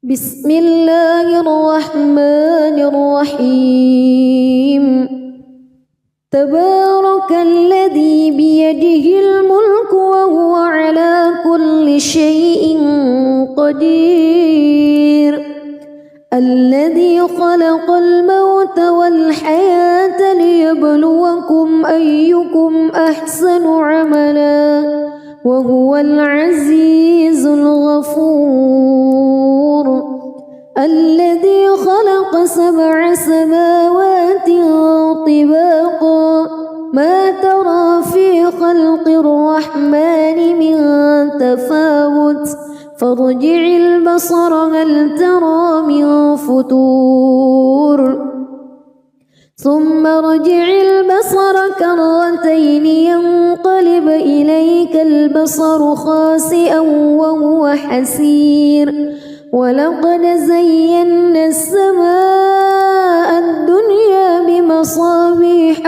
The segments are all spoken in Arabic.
بسم الله الرحمن الرحيم تبارك الذي بيده الملك وهو على كل شيء قدير الذي خلق الموت والحياة ليبلوكم أيكم أحسن عملا وهو العزيز الغفور الذي خلق 7 سماوات طباقا ما ترى في خلق الرحمن من تفاوت فارجع البصر هل ترى من فتور ثم ارجع البصر كرتين ينقلب إليك البصر خاسئا وهو حسير ولقد زينا السماء الدنيا بمصابيح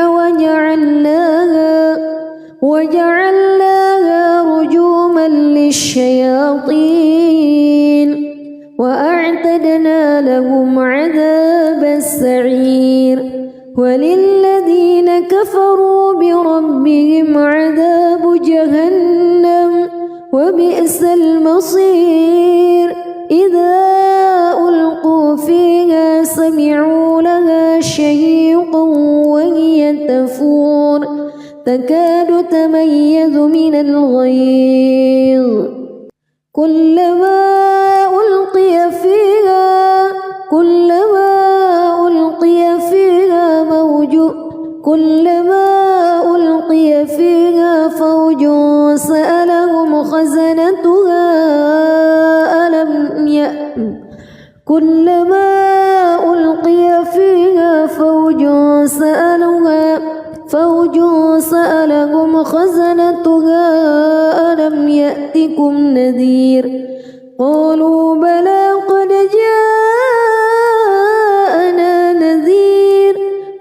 وجعلناها رجوما للشياطين وأعتدنا لهم عذاب السعير وللذين كفروا بربهم عذاب جهنم وبئس المصير إذا ألقوا فيها سمعوا لها شهيقا وهي تفور تكاد تميز من الغيظ كلما ألقي فيها فوج سألهم خزنتها ألم يأتكم نذير قالوا بلى قد جاءنا نذير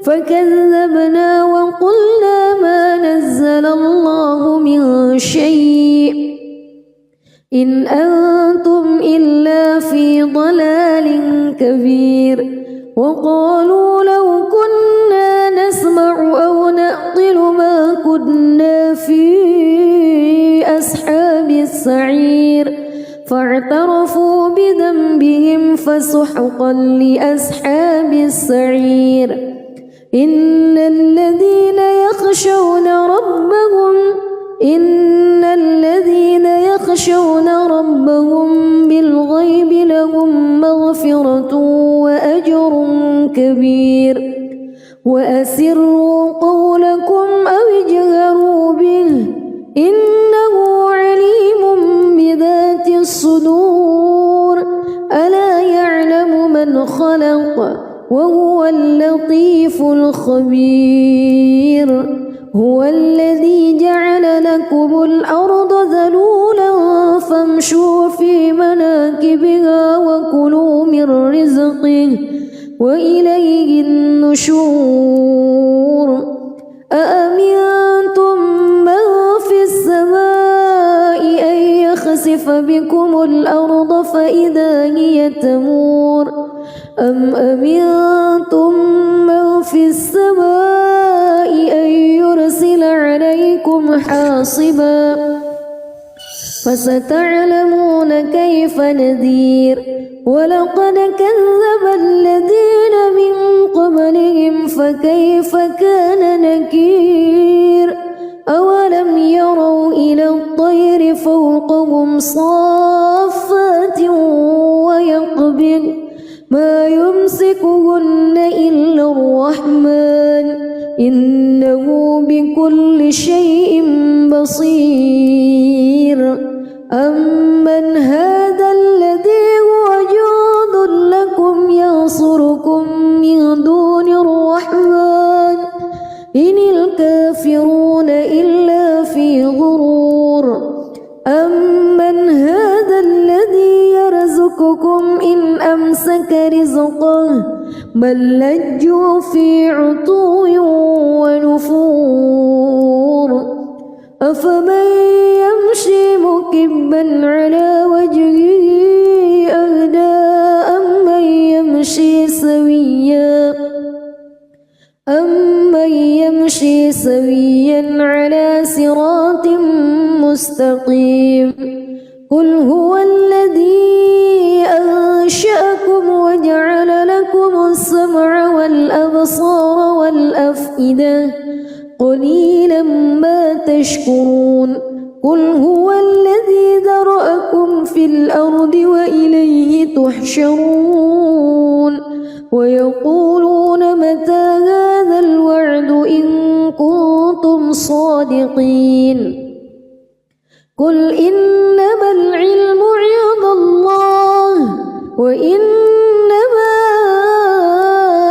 فكذبنا وقلنا ما نزل الله من شيء إن أنتم إلا في ضلال كبير وقالوا لو كنا نسمع أو نعقل ما كنا في أصحاب السعير فاعترفوا بذنبهم فسحقا لأصحاب السعير إن الذين يخشون ربهم بالغيب لهم مغفرة وأجر كبير وأسروا قولكم أو اجهروا به إنه عليم بذات الصدور ألا يعلم من خلق وهو اللطيف الخبير هو الذي جعل لكم الأرض ذلولا فامشوا في مناكبها وكلوا من رزقه وإليه النشور أأمنتم من في السماء أن يخسف بكم الأرض فإذا هي تمور أم أمنتم من في السماء أن يرسل عليكم حاصبا فستعلمون كيف نذير ولقد كذب الذين من قبلهم فكيف كان نكير أولم يروا إلى الطير فوقهم صافات ويقبض ما يمسكهن إلا الرحمن إنه بكل شيء بصير أمن هذا الذي هو جند لكم ينصركم من دون الرحمن إن الكافرون إلا في غرور أمن هذا الذي يرزقكم إن أمسك رزقه بل لجوا في عتو ونفور أفمن يمشي مكبا على وجهه أهدى سويا على صراط مستقيم قل هو الذي أنشأكم وجعل لكم السمع والأبصار والأفئدة قليلا ما تشكرون قل هو الذي ذرأكم في الأرض وإليه تحشرون ويقولون متى هذا الوعد إن كنتم صادقين قل إنما العلم عند الله وإنما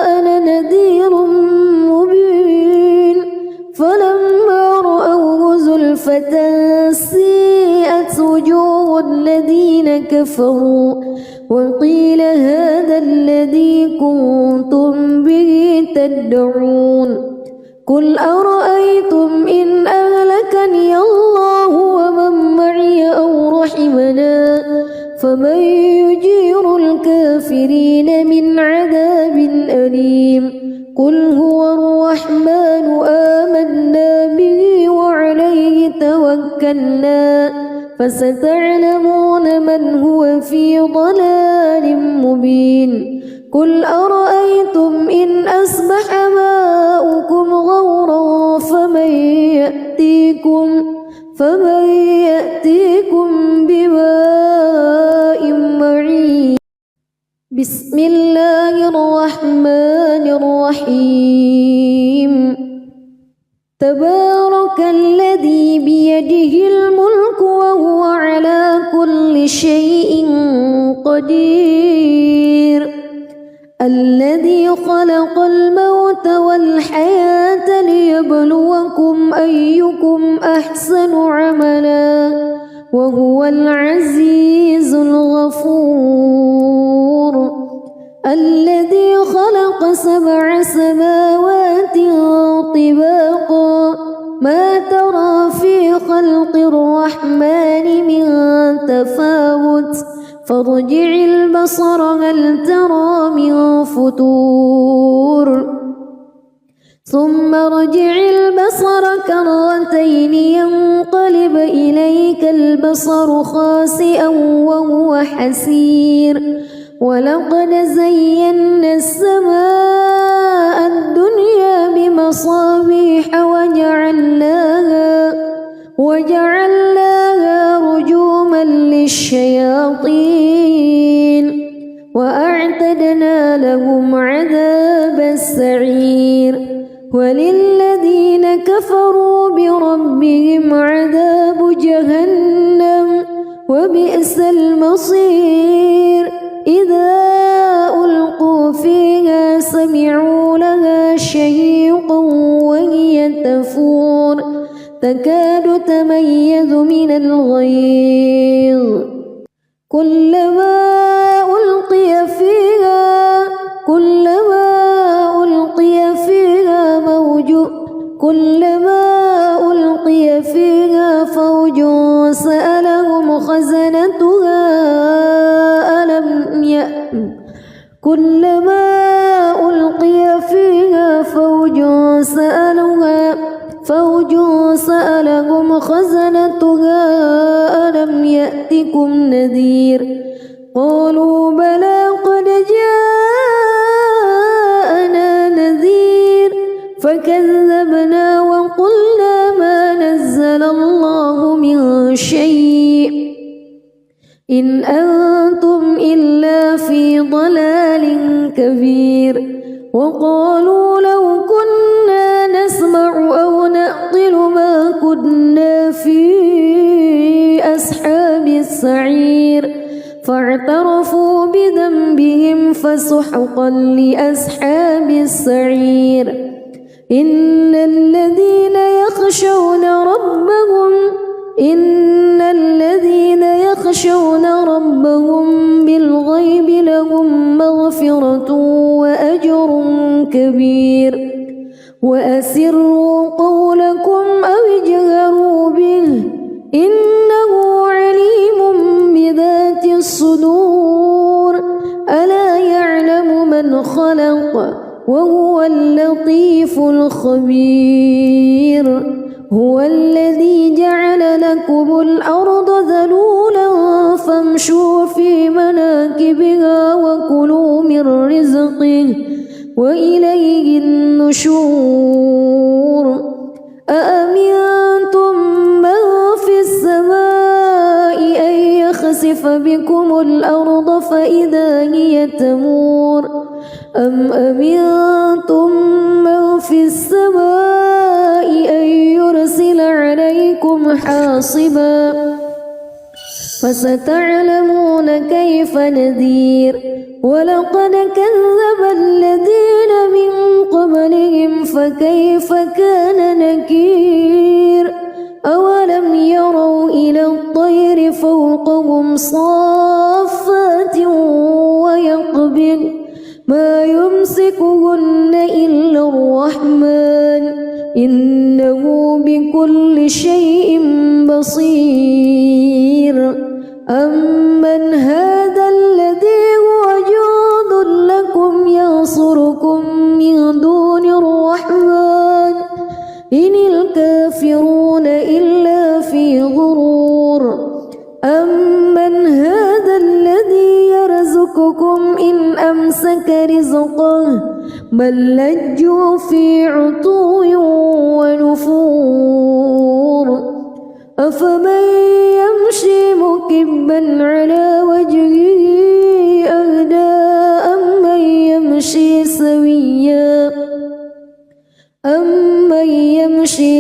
أنا نذير مبين فلما رأوه زلفة سيئت وجوه الذين كفروا وقيل هذا الذي كنتم به تدعون قل أرأيتم إن أهلكني الله ومن معي أو رحمنا فمن يجير الكافرين من عذاب أليم قل هو الرحمن آمنا به وعليه توكلنا فستعلمون من هو في ضلال مبين قل أرأيتم إن أصبح ماؤكم غورا فمن يأتيكم بماء معين بسم الله الرحمن الرحيم تبارك الذي بيده الملك وهو على كل شيء قدير الذي خلق الموت والحياة ليبلوكم أيكم أحسن عملا وهو العزيز الغفور الذي خلق 7 سماوات طباقا ما ترى في خلق الرحمن من تفاوت فارجع البصر هل ترى من فتور ثم ارجع البصر كرتين ينقلب إليك البصر خاسئا وهو حسير ولقد زينا السماء الدنيا بمصابيح وجعلناها رجوما للشياطين وأعتدنا لهم عذاب السعير وللذين كفروا بربهم عذاب جهنم وبئس المصير إذا ألقوا فيها سمعوا لها شهيقا وهي تفور تكاد تميز من الغيظ كلما ألقي فيها فوج سألهم خزنتها ألم يأتكم نذير قالوا بلى قد جاءنا نذير فكذبنا وقلنا ما نزل الله من شيء إن أنتم إلا في ضلال كبير وقالوا لو كنا نسمع أو نعقل ما كنا في أصحاب السعير فاعترفوا بذنبهم فسحقا لأصحاب السعير إن الذين يخشون ربهم بالغيب لهم مغفرة وأجر كبير وأسروا قولكم أو اجهروا به إنه عليم بذات الصدور ألا يعلم من خلق وهو اللطيف الخبير هو الذي جعل لكم الأرض ذلولا فامشوا في مناكبها وكلوا من رزقه وإليه النشور أأمنتم من في السماء أن يخسف بكم الأرض فإذا هي تمور أم أمنتم من في السماء أن يرسل عليكم حاصبا فستعلمون كيف نذير ولقد كذب الذين من قبلهم فكيف كان نكير أولم يروا إلى الطير فوقهم صافات ويقبض ما يمسكهن إلا الرحمن إنه بكل شيء بصير أمن هذا الذي هو جند لكم ينصركم من دون الرحمن إن الكافرون إلا في غرور أمن هذا الذي يرزقكم إن أمسك رزقه بل لجوا في عتو ونفور أفمن يمشي مكبا على وجهه أهدى أمن يمشي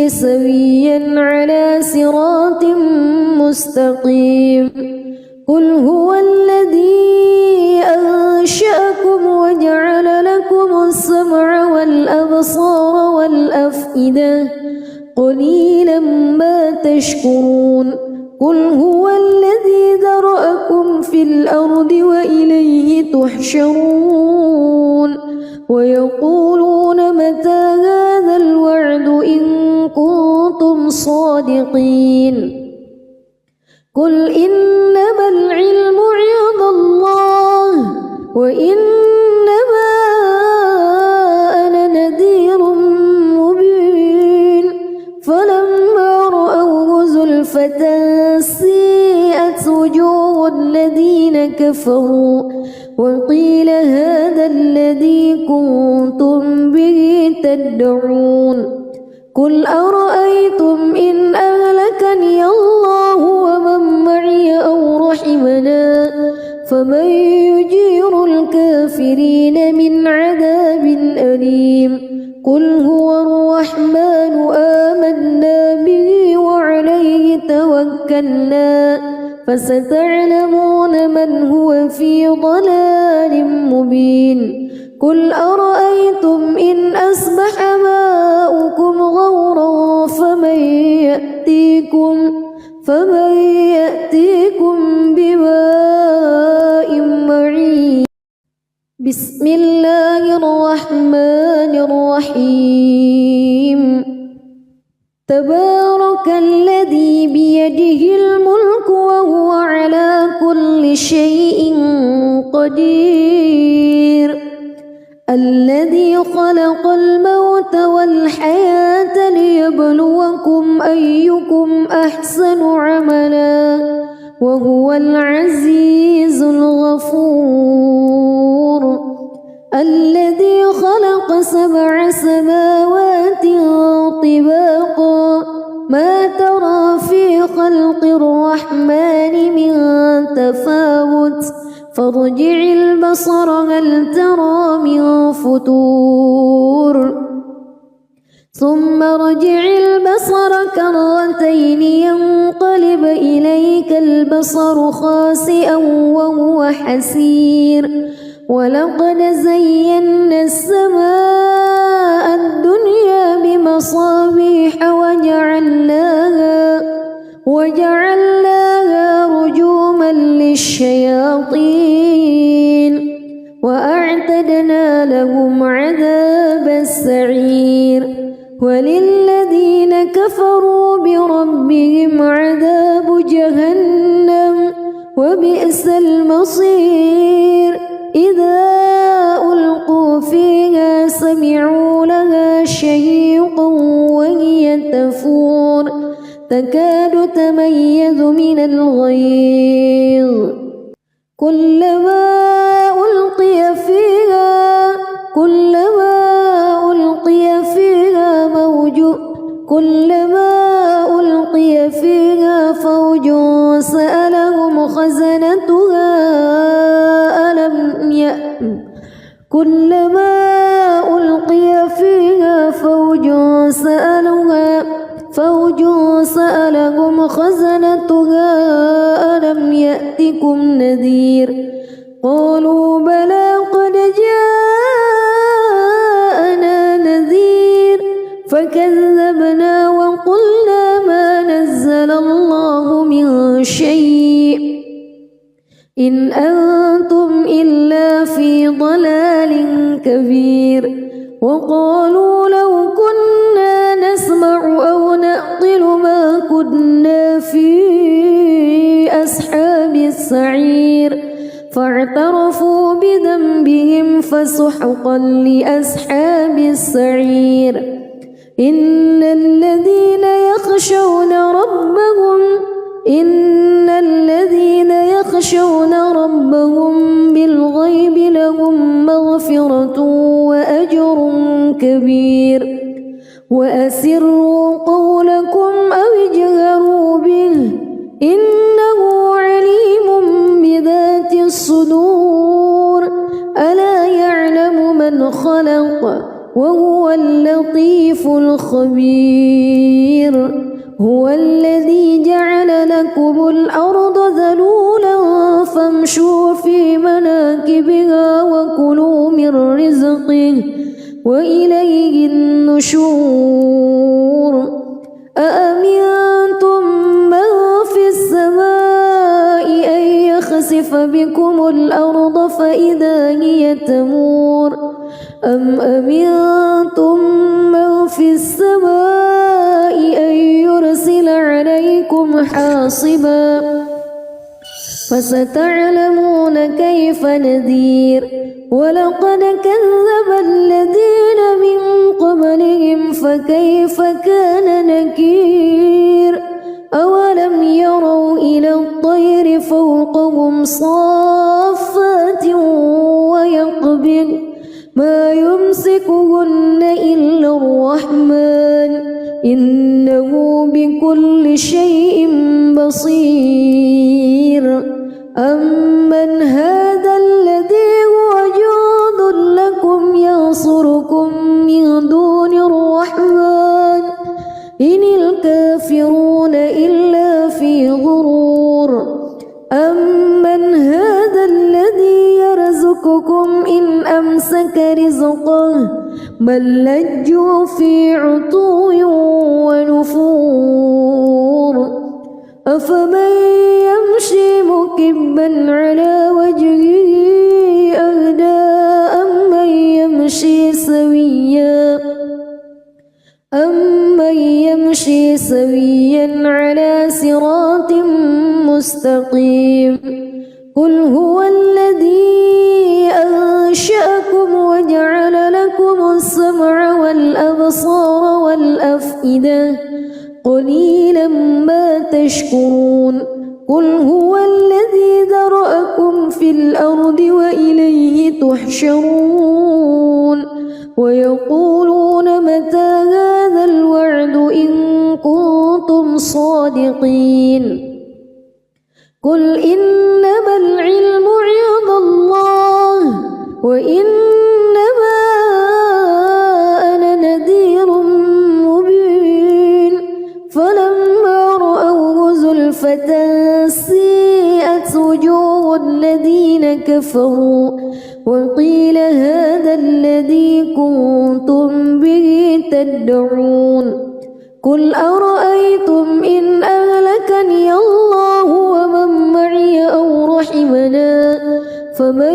سويا على صراط مستقيم قل هو الذي أنشأكم وجعل لكم السمع والأبصار والأفئدة قليلا ما تشكرون قل هو الذي ذرأكم في الأرض وإليه تحشرون ويقولون متى هذا الوعد إن كنتم صادقين قل إنما العلم عند الله وإنما أنا نذير مبين فلما رأوه زلفة سيئت وجوه الذين كفروا وقيل هذا الذي كنتم به تدعون قل أرأيتم إن أهلكني الله ومن معي أو رحمنا فمن يجير الكافرين من عذاب أليم قل هو الرحمن آمنا به وعليه توكلنا فستعلمون من هو في ضلال مبين قل أرأيتم إن أصبح ماؤكم غورا فمن يأتيكم بماء معين بسم الله الرحمن الرحيم تبارك الذي بيده الملك وهو على كل شيء قدير الذي خلق الموت والحياة ليبلوكم أيكم أحسن عملا وهو العزيز الغفور الذي خلق 7 سماوات طباقا ما ترى في خلق الرحمن من تفاوت فارجع البصر هل ترى من فتور ثم ارجع البصر كرتين ينقلب إليك البصر خاسئا وهو حسير ولقد زينا السماء الدنيا بمصابيح وجعلناها رجوما للشياطين وأعتدنا لهم عذاب السعير وللذين كفروا بربهم عذاب جهنم وبئس المصير إذا ألقوا فيها تكاد تميز من الغيظ كلما ألقي فيها فوج سألهم خزنتها ألم يأتكم نذير قالوا بلى قد جاءنا نذير فكذبنا وقلنا ما نزل الله من شيء إن أنتم إلا في ضلال كبير وقالوا لو كنا نسمع أو نعقل ما كنا في أصحاب السعير فاعترفوا بذنبهم فسحقا لأصحاب السعير إن الذين يخشون ربهم بالغيب لهم مغفرة وأجر كبير وأسروا قولكم أو اجهروا به إنه عليم بذات الصدور ألا يعلم من خلق وهو اللطيف الخبير هو الذي جعل لكم الأرض ذلولا فامشوا في مناكبها وكلوا من رزقه وإليه النشور أأمنتم من في السماء أن يخسف بكم الأرض فإذا هي تمور أم أمنتم من في السماء أن يرسل عليكم حاصبا فستعلمون كيف نذير ولقد كذب الذين من قبلهم فكيف كان نكير أولم يروا إلى الطير فوقهم صافات ويقبض ما يمسكهن إلا الرحمن إنه بكل شيء بصير أمن هذا الذي هو جند لكم ينصركم من دون الرحمن إن الكافرون إلا في غرور أمن هذا الذي يرزقكم إن أمسك رزقه بل لجوا في عتو ونفور أفمن يمشي مكبا على وجهه أهدى أمن يمشي سويا على صراط مستقيم قل هو الذي أنشأكم وجعل لكم السمع والأبصار والأفئدة قليلا ما تشكرون قل هو الذي ذرأكم في الأرض وإليه تحشرون ويقولون متى هذا الوعد إن كنتم صادقين قل إنما العلم عند الله وإنما أنا نذير مبين فلما رأوه زلفة سيئت وجوه الذين كفروا وقيل هذا الذي كنتم به تدعون قل أرأيتم إن أهلكني الله ومن معي أو رحمنا فمن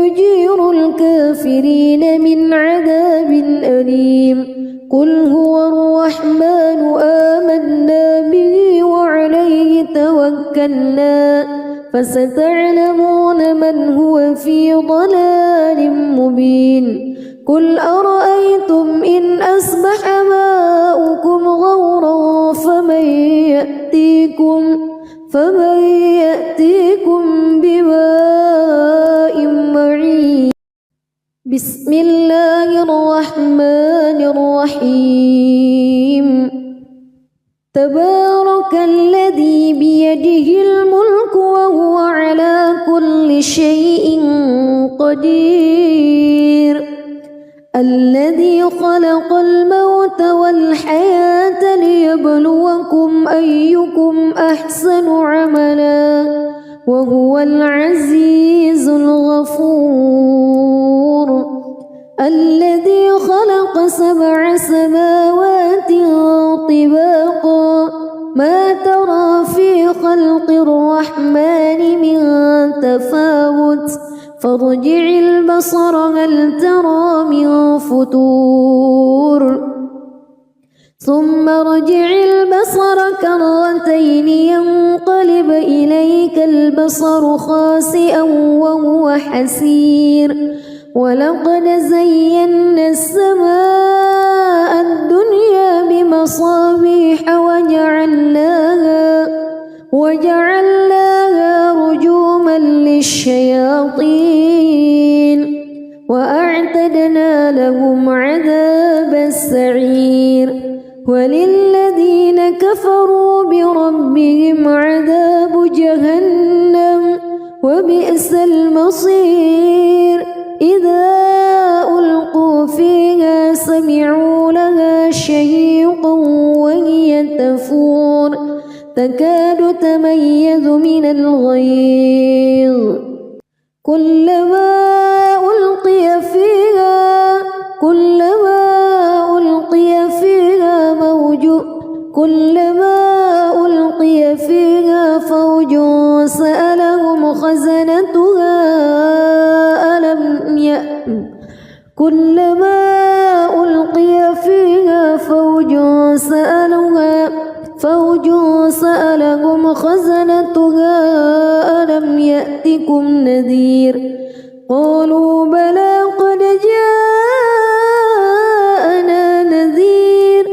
يجير الكافرين من عذاب أليم قل هو الرحمن آمنا به وعليه توكلنا فستعلمون من هو في ضلال مبين قل أرأيتم إن أصبح ماؤكم غورا فمن فمن يأتيكم بماء معين. بسم الله الرحمن الرحيم. تبارك الذي بيده الملك وهو على كل شيء قدير. الذي خلق الموت والحياة ليبلوكم أيكم أحسن عملا وهو العزيز الغفور. الذي خلق 7 سماوات طباقا ما ترى في خلق الرحمن من تفاوت فارجع البصر هل ترى من فتور ثم ارجع البصر كرتين ينقلب إليك البصر خاسئا وهو حسير. ولقد زينا السماء الدنيا بمصابيح وجعلناها رجوما للشياطين وأعتدنا لهم عذاب السعير. وللذين كفروا بربهم عذاب جهنم وبئس المصير. إذا ألقوا فيها سمعوا لها شهيقا وهي تفور تكاد تميز من الغيظ. كلما ألقي فيها فوج سألهم خزنتها ألم يأتكم نذير. قالوا بلى قد جاءنا نذير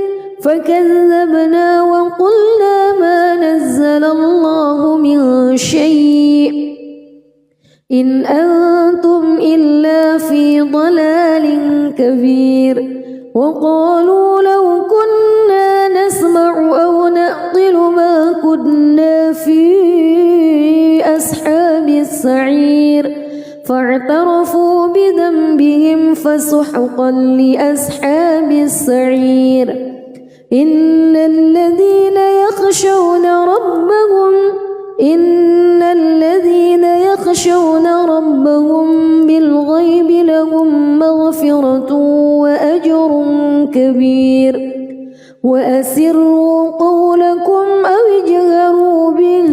فكذبنا وقلنا ما نزل الله من شيء إن أنتم إلا في ضلال كبير. وقالوا لو كنا نسمع أو نعقل ما كنا في أصحاب السعير فاعترفوا بذنبهم فسحقا لأصحاب السعير. إن الذين يخشون ربهم بالغيب لهم مغفرة وأجر كبير. وأسروا قولكم أو اجهروا به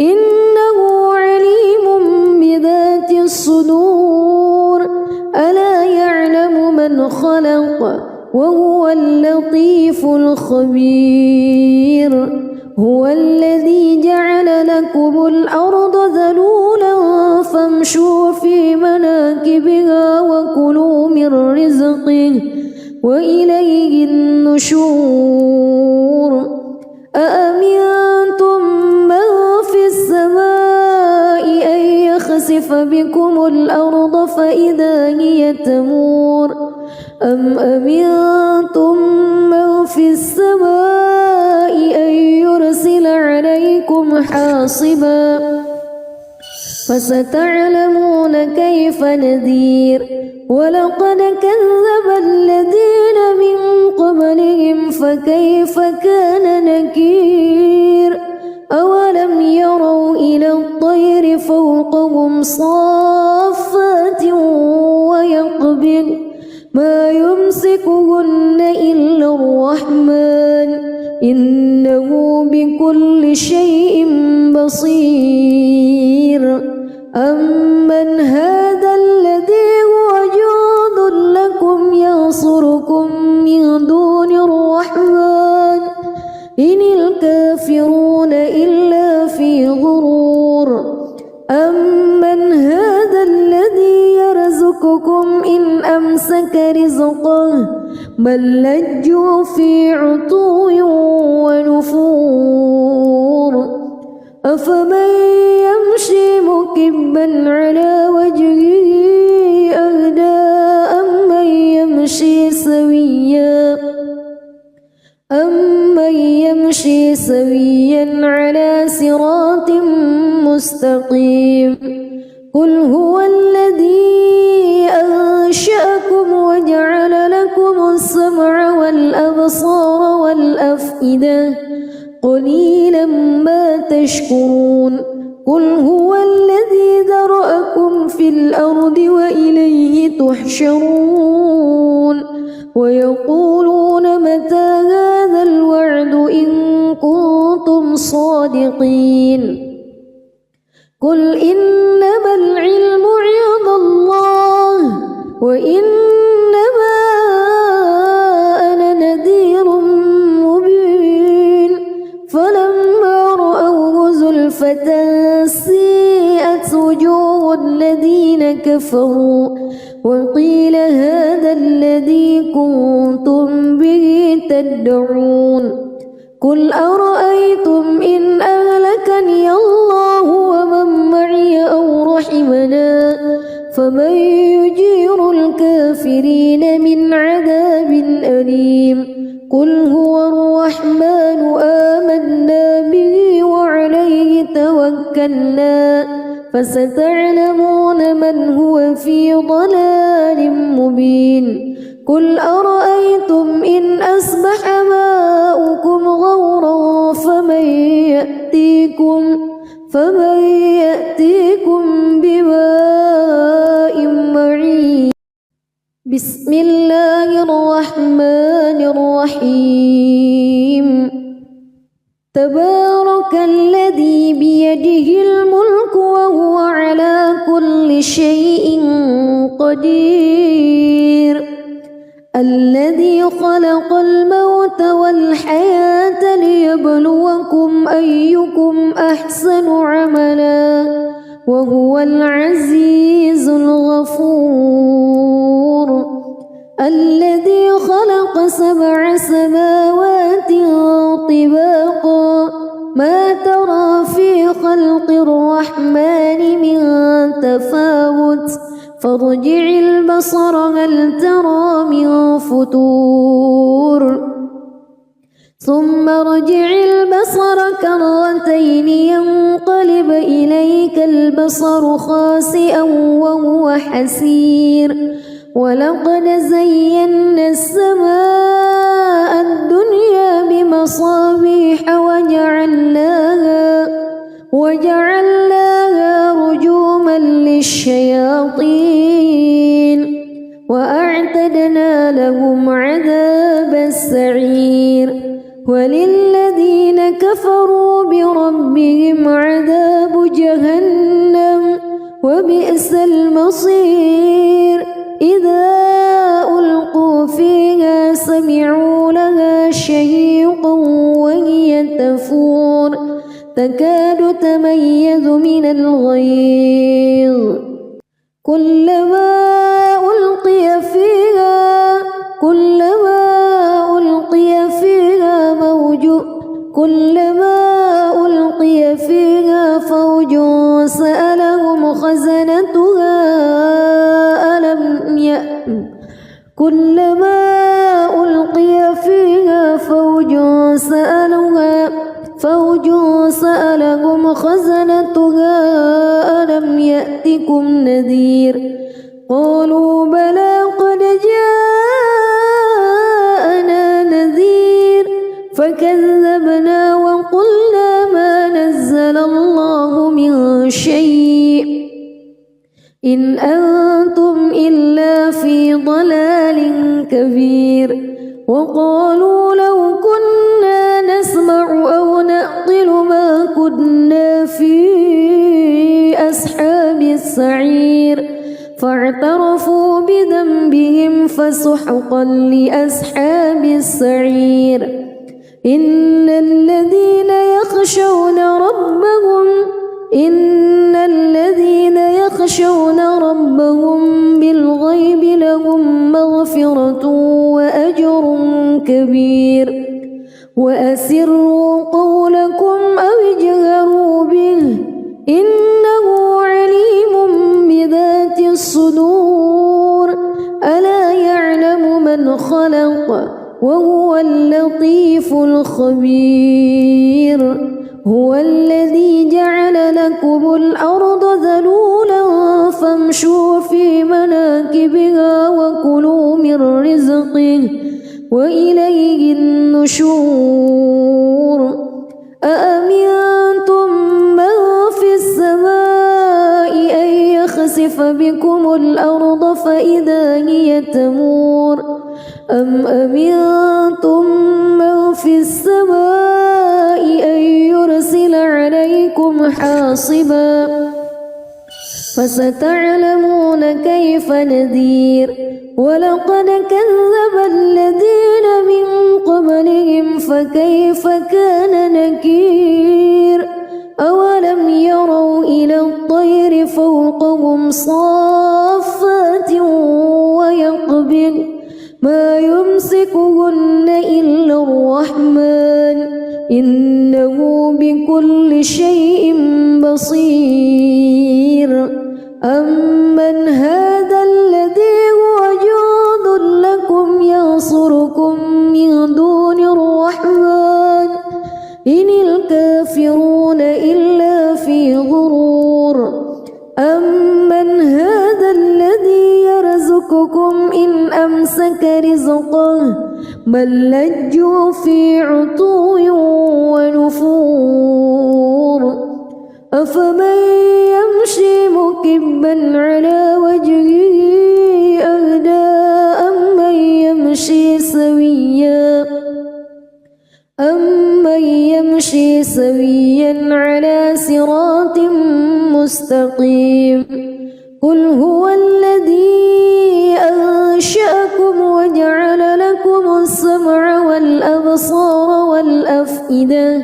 إنه عليم بذات الصدور. ألا يعلم من خلق وهو اللطيف الخبير. هو الذي جعل لكم الأرض ذلولا فامشوا في مناكبها وكلوا من رزقه وإليه النشور. أأمنتم من في السماء أن يخسف بكم الأرض فإذا هي تمور أم أمنتم من في السماء أن يرسل عليكم حاصبا فستعلمون كيف نذير. ولقد كذب الذين من قبلهم فكيف كان نكير. أولم يروا إلى الطير فوقهم صافات ويقبض ما يمسكهن إلا الرحمن إنه بكل شيء بصير. أمن هذا الذي هو جند لكم ينصركم من دون الرحمن إن الكافرون إلا في غرور. أمن هذا الذي يرزقكم إن أمسك رزقه بل لجوا في عتو ونفور أفمن يمشي مكبا على وجهه أهدى أمن يمشي سويا على صراط مستقيم قل هو الذي أنشأكم وجعل لكم السمع والأبصار والأفئدة قليلا ما تشكرون قل هو الذي ذرأكم في الأرض وإليه تحشرون ويقولون متى هذا الوعد إن كنتم صادقين قل إنما العلم عند الله وإنما أنا نذير مبين فلما رأوه زلفة سيئت وجوه الذين كفروا وقيل هذا الذي كنتم به تدعون قل أرأيتم إن أهلكني الله ومن معي أو رحمنا فمن يجير الكافرين من عذاب أليم قل هو الرحمن آمنا به وعليه توكلنا فستعلمون من هو في ضلال مبين قل أرأيتم إن أصبح ماؤكم غورا فمن يأتيكم بماء معين بسم الله الرحمن الرحيم تبارك الذي بيده الملك وهو على كل شيء قدير الذي خلق الموت والحياة ليبلوكم أيكم أحسن عملا وهو العزيز الغفور الذي خلق 7 سماوات طباقا ما ترى في خلق الرحمن من تفاوت فارجع البصر هل ترى من فتور ثم ارجع البصر كرتين ينقلب إليك البصر خاسئا وهو حسير ولقد زينا السماء الدنيا بمصابيح وجعلناها رجوما للشياطين وأعتدنا لهم عذاب السعير وللذين كفروا بربهم عذاب جهنم وبئس المصير إذا ألقوا فيها سمعوا لها شهيقا وهي تفور تكاد تميز من الغيظ كلما ألقي فيها فوج سألهم خزنتها كلما ألقي فيها فوج سألهم خزنتها ألم يأتكم نذير قالوا بلى قد جاءنا نذير فكذبنا وقلنا ما نزل الله من شيء إن أنتم إلا في ضلال كبير وقالوا لو كنا نسمع أو نعقل ما كنا في أصحاب السعير فاعترفوا بذنبهم فسحقا لأصحاب السعير إن الذين يخشون ربهم بالغيب لهم مغفرة وأجر كبير وأسروا قولكم أو اجهروا به إنه عليم بذات الصدور ألا يعلم من خلق وهو اللطيف الخبير هو الذي جعل لكم الأرض ذلولا فامشوا في مناكبها وكلوا من رزقه وإليه النشور أأمنتم من في السماء أن يخسف بكم الأرض فإذا هي تمور أم أمنتم من في السماء أن يرسل عليكم حاصبا فستعلمون كيف نذير ولقد كذب الذين من قبلهم فكيف كان نكير أولم يروا إلى الطير فوقهم صافات ويقبض ما يمسكهن إلا الرحمن إنه بكل شيء بصير أمن هذا الذي هو جند لكم ينصركم من دون الرحمن إن الكافرون إلا في غرور أمن هذا الذي يرزقكم إن أمسك رزقه بل لجوا في عتو ونفور أفمن يمشي مكبا على وجهه أهدى أمن يمشي سويا على صراط مستقيم قل هو الذي أنشأكم وجعل لكم السمع والأبصار والأفئدة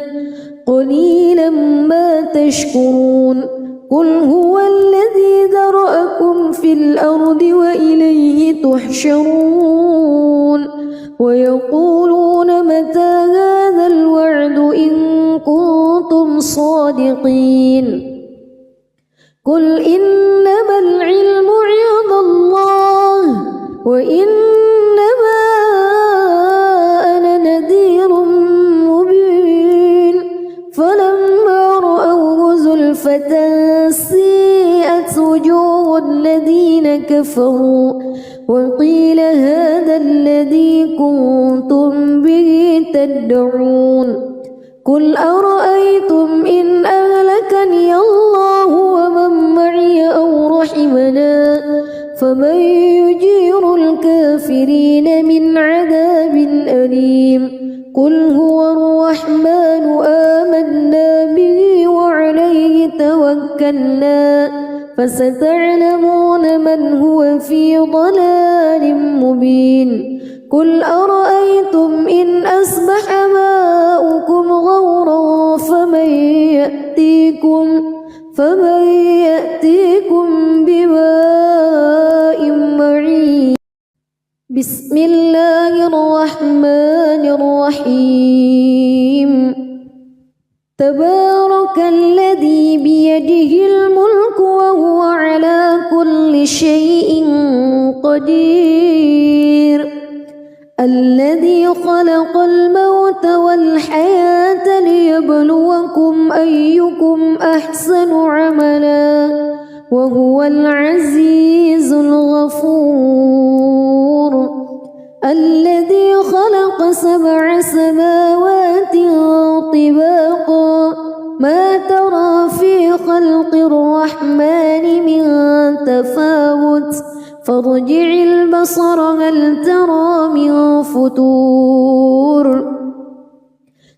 قليلا ما تشكرون قل هو الذي ذرأكم في الأرض وإليه تحشرون ويقولون متى هذا الوعد إن كنتم صادقين قل إنما العلم عند الله وإنما أنا نذير مبين فلما رأوه زلفة سيئت وجوه الذين كفروا وقيل هذا الذي كنتم به تدعون قل أرأيتم إن أهلكني الله ومن معي أو رحمنا فمن يجير الكافرين من عذاب أليم قل هو الرحمن آمنا به وعليه توكلنا فستعلمون من هو في ضلال مبين قل أرأيتم إن أصبح ماؤكم غورا فمن يأتيكم بماء معين بسم الله الرحمن الرحيم تبارك الذي بيده الملك وهو على كل شيء قدير الذي خلق الموت والحياة ليبلوكم أيكم أحسن عملا وهو العزيز الغفور الذي خلق 7 سماوات طباقا ما ترى في خلق الرحمن من تفاوت فارجع البصر هل ترى من فتور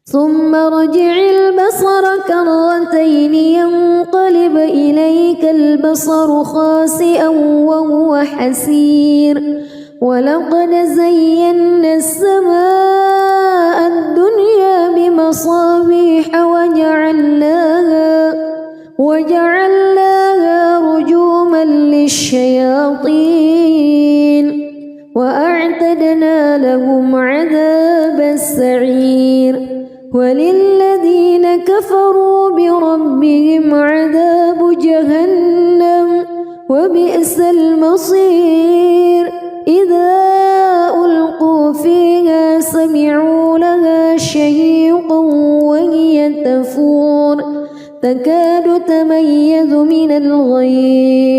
ثم ارجع البصر كرتين ينقلب إليك البصر خاسئا وهو حسير ولقد زينا السماء الدنيا بمصابيح وجعلناها رجوما للشياطين وأعتدنا لهم عذاب السعير وللذين كفروا بربهم عذاب جهنم وبئس المصير إذا ألقوا فيها سمعوا لها شهيقا وهي تفور تكاد تميز من الغيظ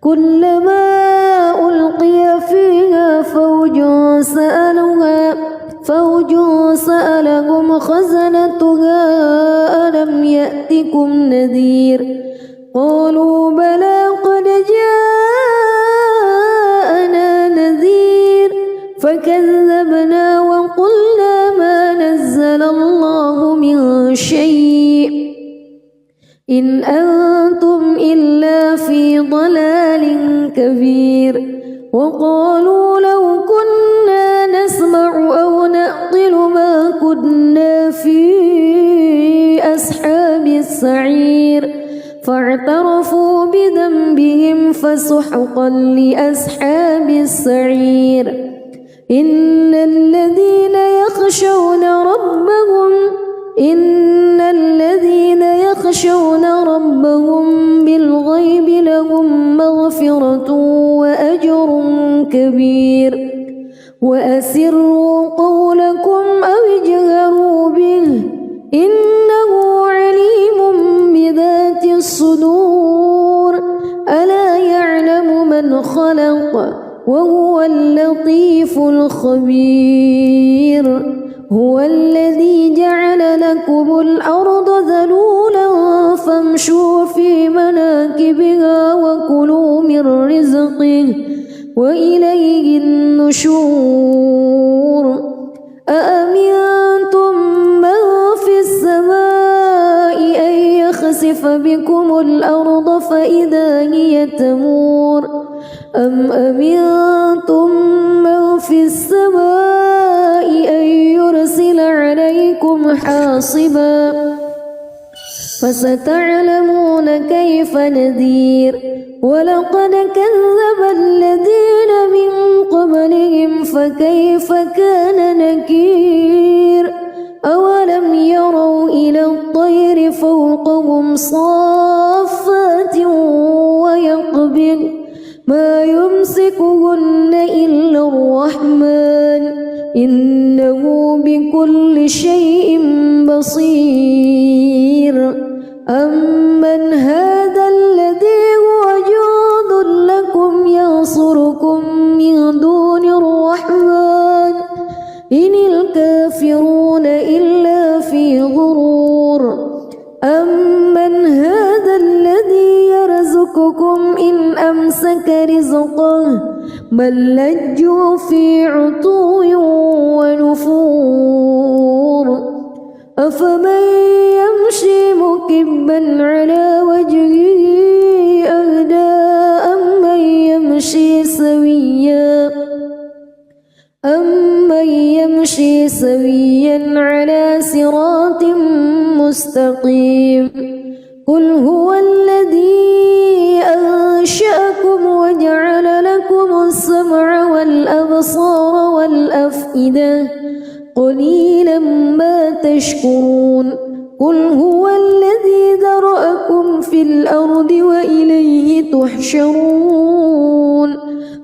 كلما ألقي فيها فوج سألهم خزنتها ألم يأتكم نذير قالوا بلى قد جاءنا نذير فكذبنا وقلنا ما نزل الله من شيء إن أنتم إلا في ضلال كبير وقالوا لو كنا نسمع أو نعقل ما كنا في أصحاب السعير فاعترفوا بذنبهم فسحقا لأصحاب السعير إن الذين يخشون ربهم بالغيب لهم مغفرة وأجر كبير وأسروا قولكم أو اجهروا به إنه عليم بذات الصدور ألا يعلم من خلق وهو اللطيف الخبير هو الذي جعل لكم الأرض ذلولا فامشوا في مناكبها وكلوا من رزقه وإليه النشور أأمنتم من في السماء أن يخسف بكم الأرض فإذا هي تمور أم أمنتم من في السماء أن يرسل عليكم حاصبا فستعلمون كيف نذير ولقد كذب الذين من قبلهم فكيف كان نكير أولم يروا إلى الطير فوقهم صافات ويقبض ما يمسكهن إلا الرحمن إنه بكل شيء بصير أمن هذا الذي هو جند لكم ينصركم من دون الرحمن إن الكافرون إلا في غرور أمن هذا الذي يرزقكم إن أمسك رزقه بل لجوا في عتو ونفور أفمن يمشي مكبا على وجهه أهدى أمن يمشي سويا على صراط مستقيم قل هو الذي أنشأكم وجعل لكم السمع والأبصار والأفئدة قليلا ما تشكرون قل هو الذي ذرأكم في الأرض وإليه تحشرون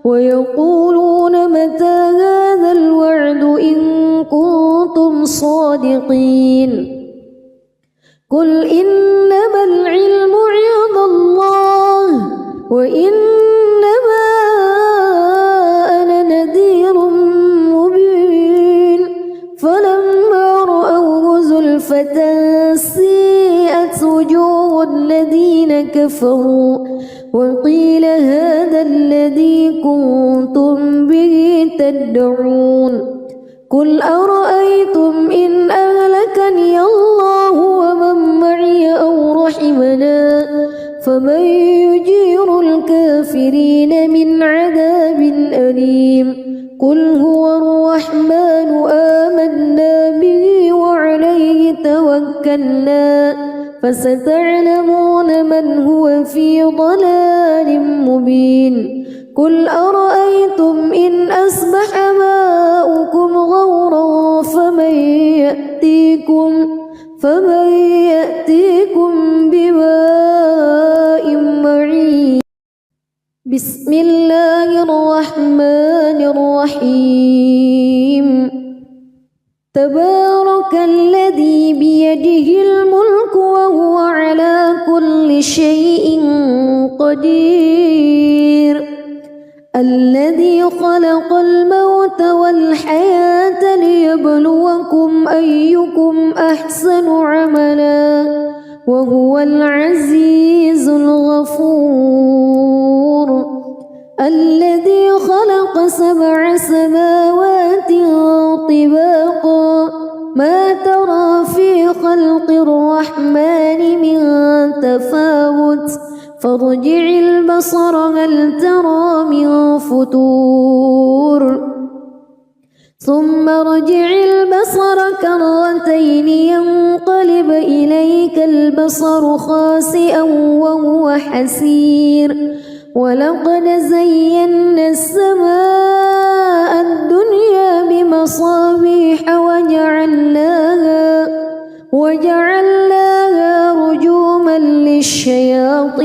ويقولون متى هذا الوعد إن كنتم صادقين قل إنما العلم عند الله وإنما أنا نذير مبين فلما رأوه زلفة سيئت وجوه الذين كفروا وقيل هذا الذي كنتم به تدعون قل أرأيتم إن أهلكني الله ومن معي أو رحمنا فمن يجير الكافرين من عذاب أليم قل هو الرحمن آمنا به وعليه توكلنا فستعلمون من هو في ضلال مبين قل أرأيتم إن أصبح ماؤكم غورا فمن يأتيكم بماء معين بسم الله الرحمن الرحيم تبارك الذي بيده الملك وهو على كل شيء قدير الذي خلق الموت والحياة ليبلوكم أيكم أحسن عملا وهو العزيز الغفور الذي خلق 7 سماوات طباقا ما ترى في خلق الرحمن من تفاوت فارجع البصر هل ترى من فتور ثم ارجع البصر كرتين ينقلب إليك البصر خاسئا وهو حسير ولقد زينا السماء الدنيا بمصابيح وجعلناها رجوما للشياطين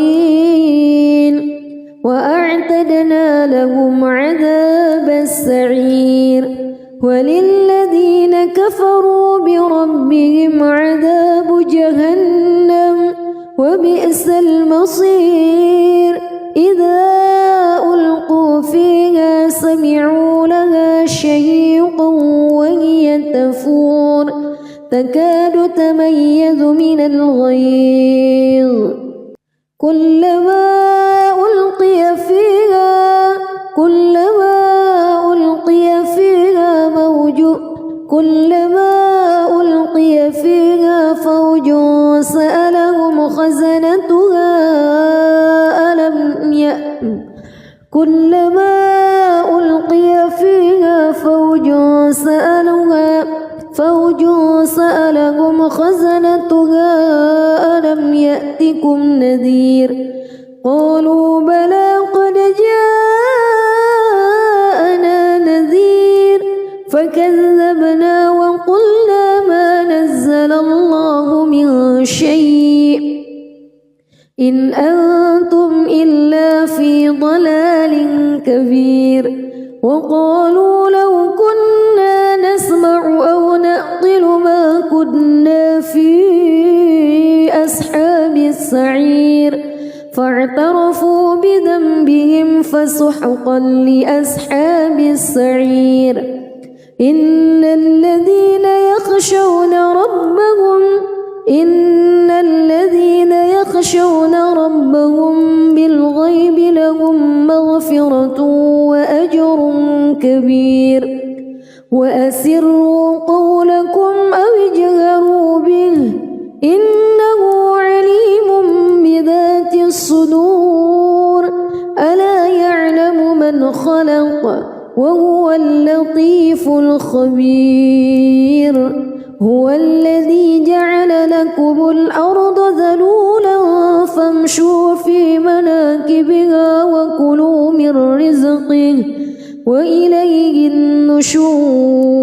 وأعتدنا لهم عذاب السعير وللذين كفروا بربهم عذاب جهنم وبئس المصير إذا ألقوا فيها سمعوا لها شهيقا وهي تفور تكاد تميز من الغيظ كلما ألقي فيها فوج سألهم خزنتها ألم يأتكم نذير قالوا بلى قد جاءنا نذير فكذبنا وقلنا ما نزل الله من شيء إن أنتم إلا في ضلال كبير وقالوا لو كنا نسمع أو نعقل ما كنا في أصحاب السعير فاعترفوا بذنبهم فسحقا لأصحاب السعير إن الذين يخشون ربهم بالغيب لهم مغفرة وأجر كبير وأسروا قولكم أو اجهروا به إنه عليم بذات الصدور ألا يعلم من خلق وهو اللطيف الخبير هو الذي جعل لكم الأرض ذلولا فامشوا في مناكبها وكلوا من رزقه وإليه النشور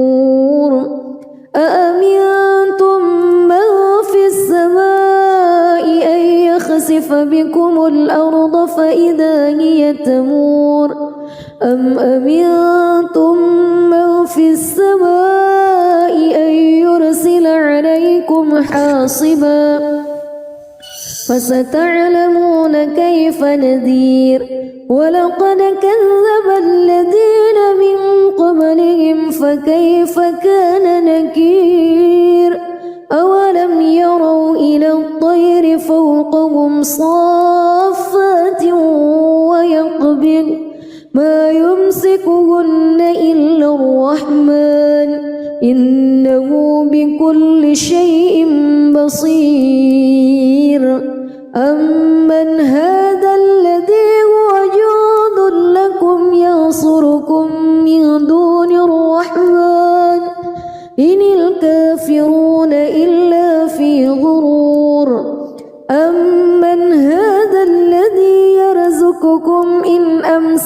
أأمنتم من في السماء أن يخسف بكم الأرض فإذا هي تمور أم أمنتم من في السماء أن يرسل عليكم حاصبا فستعلمون كيف نذير ولقد كذب الذين من قبلهم فكيف كان نكير أولم يروا إلى الطير فوقهم صافات ويقبض ما يمسكهن إلا الرحمن إنه بكل شيء بصير أمن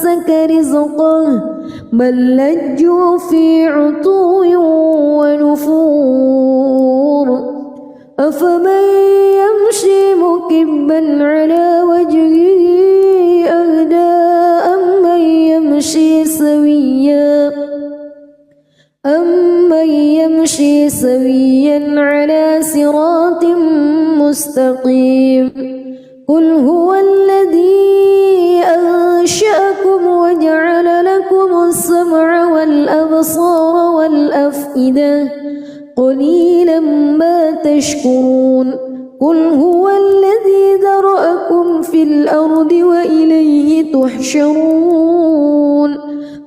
أمسك رزقه بل لجوا في عتو ونفور أفمن يمشي مكبا على وجهه أهدى أمن يمشي سويا على صراط مستقيم قل هو الذي أنشأكم وجعل لكم السمع والأبصار والأفئدة قليلا ما تشكرون قل هو الذي ذرأكم في الأرض وإليه تحشرون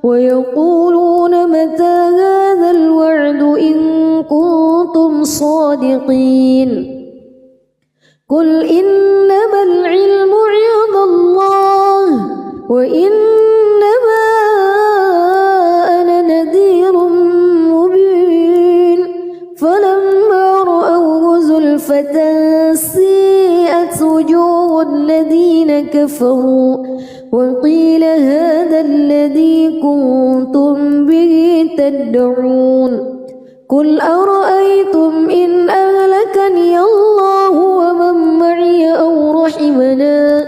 ويقولون متى هذا الوعد إن كنتم صادقين قل إنما العلم عند الله وإنما أنا نذير مبين فلما رأوه زلفة سيئت وجوه الذين كفروا وقيل هذا الذي كنتم به تدعون قل أرأيتم إن أهلكني الله ومن معي أو رحمنا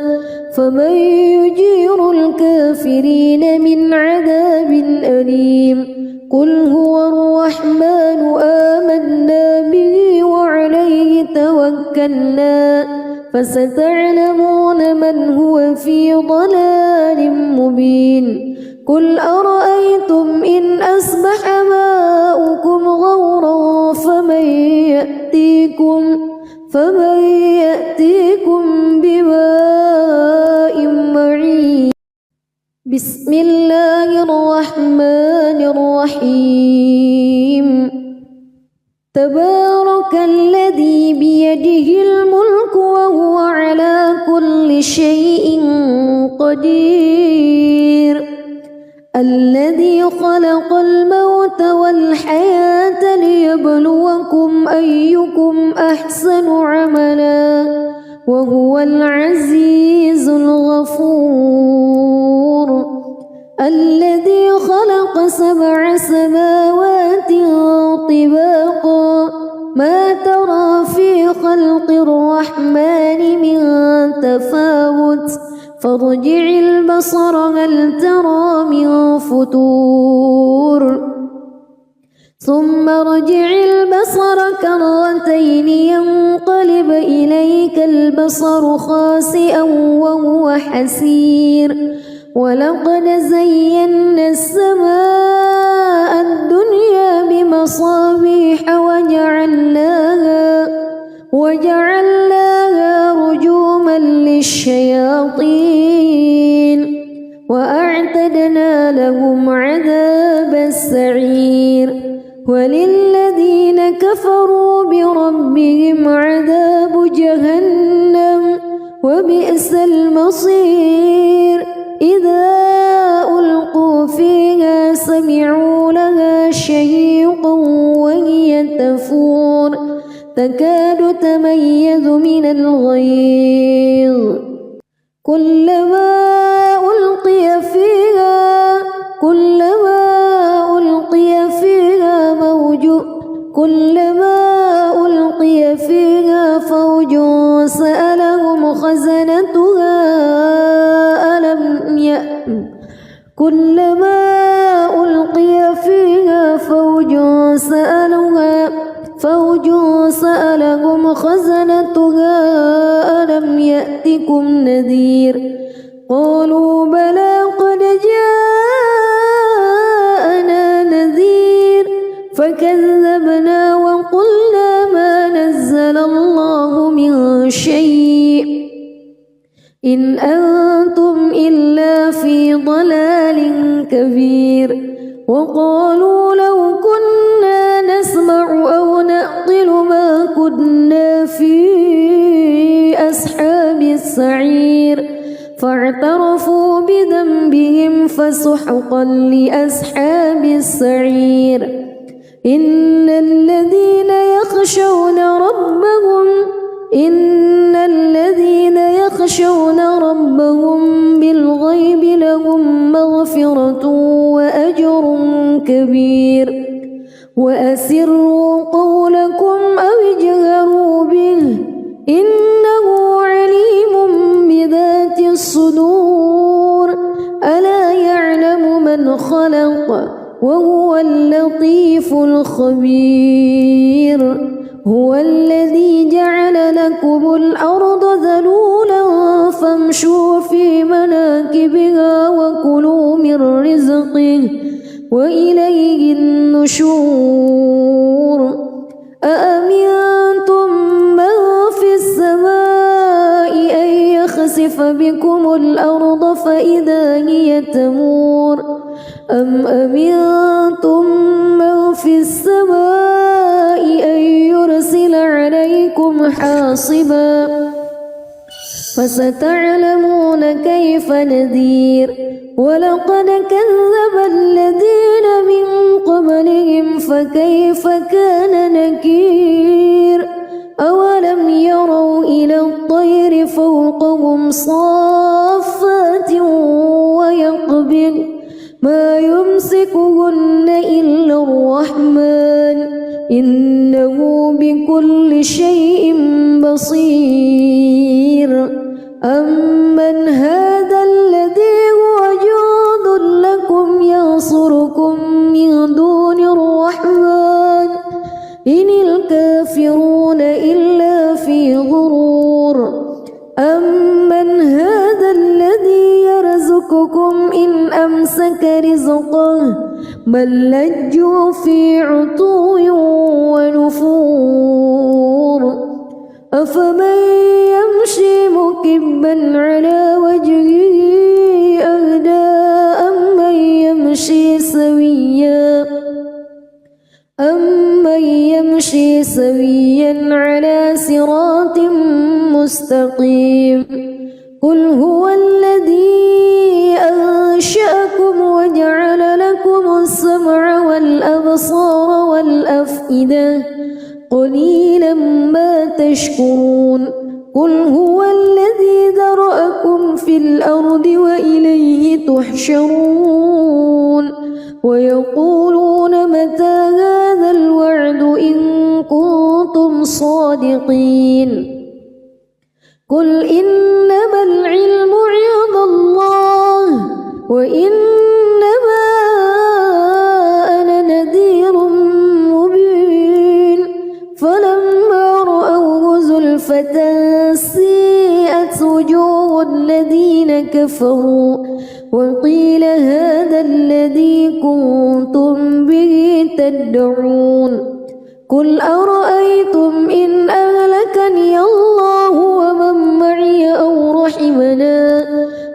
فمن يجير الكافرين من عذاب أليم قل هو الرحمن آمنا به وعليه توكلنا فستعلمون من هو في ضلال مبين قل أرأيتم إن أصبح ماؤكم غورا فمن يأتيكم بماء معين بسم الله الرحمن الرحيم تبارك الذي بيده الملك وهو على كل شيء قدير الذي خلق الموت والحياة ليبلوكم أيكم أحسن عملا وهو العزيز الغفور الذي خلق 7 سماوات طباقا ما ترى في خلق الرحمن من تفاوت فارجع البصر هل ترى من فتور ثم ارجع البصر كرتين ينقلب إليك البصر خاسئا وهو حسير ولقد زينا السماء الدنيا بمصابيح وجعلناها رجوما للشياطين وأعتدنا لهم عذاب السعير وللذين كفروا بربهم عذاب جهنم وبئس المصير إذا ألقوا فيها سمعوا لها شهيقا وهي تفور تكاد تميز من الغيظ كلما ألقي فيها فوج سألهم خزنتها ألم يأتكم نذير قالوا بلى قد جاءنا نذير فكذبنا وقلنا ما نزل الله من شيء إن أنتم إلا في ضلال كبير وقالوا لو كنا نسمع أو نعقل ما كنا في أصحاب السعير فاعترفوا بذنبهم فسحقا لأصحاب السعير إن الذين يخشون ربهم بالغيب لهم مغفرة مغفرة وأجر كبير وأسروا قولكم أو اجهروا به إنه عليم بذات الصدور ألا يعلم من خلق وهو اللطيف الخبير هو الذي جعل لكم الأرض ذلولا فامشوا في مناكبها وكلوا من رزقه وإليه النشور أأمنتم من في السماء أن يخسف بكم الأرض فإذا هي تمور أم أمنتم من في السماء أن يرسل عليكم حاصبا فستعلمون كيف نذير ولقد كذب الذين من قبلهم فكيف كان نكير أولم يروا إلى الطير فوقهم صافات ويقبض ما يمسكهن إلا الرحمن إنه بكل شيء بصير أمن هذا الذي هو جند لكم ينصركم من دون الرحمن إن الكافرون إلا في غرور أمن هذا الذي يرزقكم إن أمسك رزقه بل لجوا في عتو ونفور أفمن يمشي مكبا على وجهه أهدى أمن يمشي سويا على صراط مستقيم قل هو الذي أنشأكم وجعل لكم السمع والأبصار والأفئدة قليلا ما تشكرون قل هو الذي ذرأكم في الأرض وإليه تحشرون ويقولون متى هذا الوعد إن كنتم صادقين قل إنما العلم عند الله وإنما أنا نذير مبين فلما رأوه زلفة سيئت وجوه الذين كفروا وقيل هذا الذي كنتم به تدعون قل أرأيتم إن أهلكني الله ومن معي أو رحمنا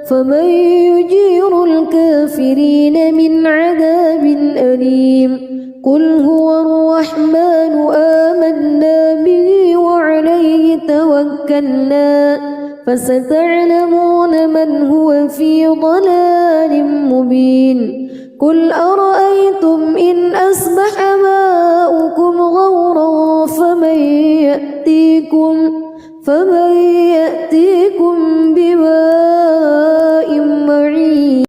فمن يجير الكافرين من عذاب أليم قل هو الرحمن آمنا به وعليه توكلنا فستعلمون من هو في ضلال مبين قل أرأيتم إن أصبح ماؤكم غورا فمن يأتيكم بماء معين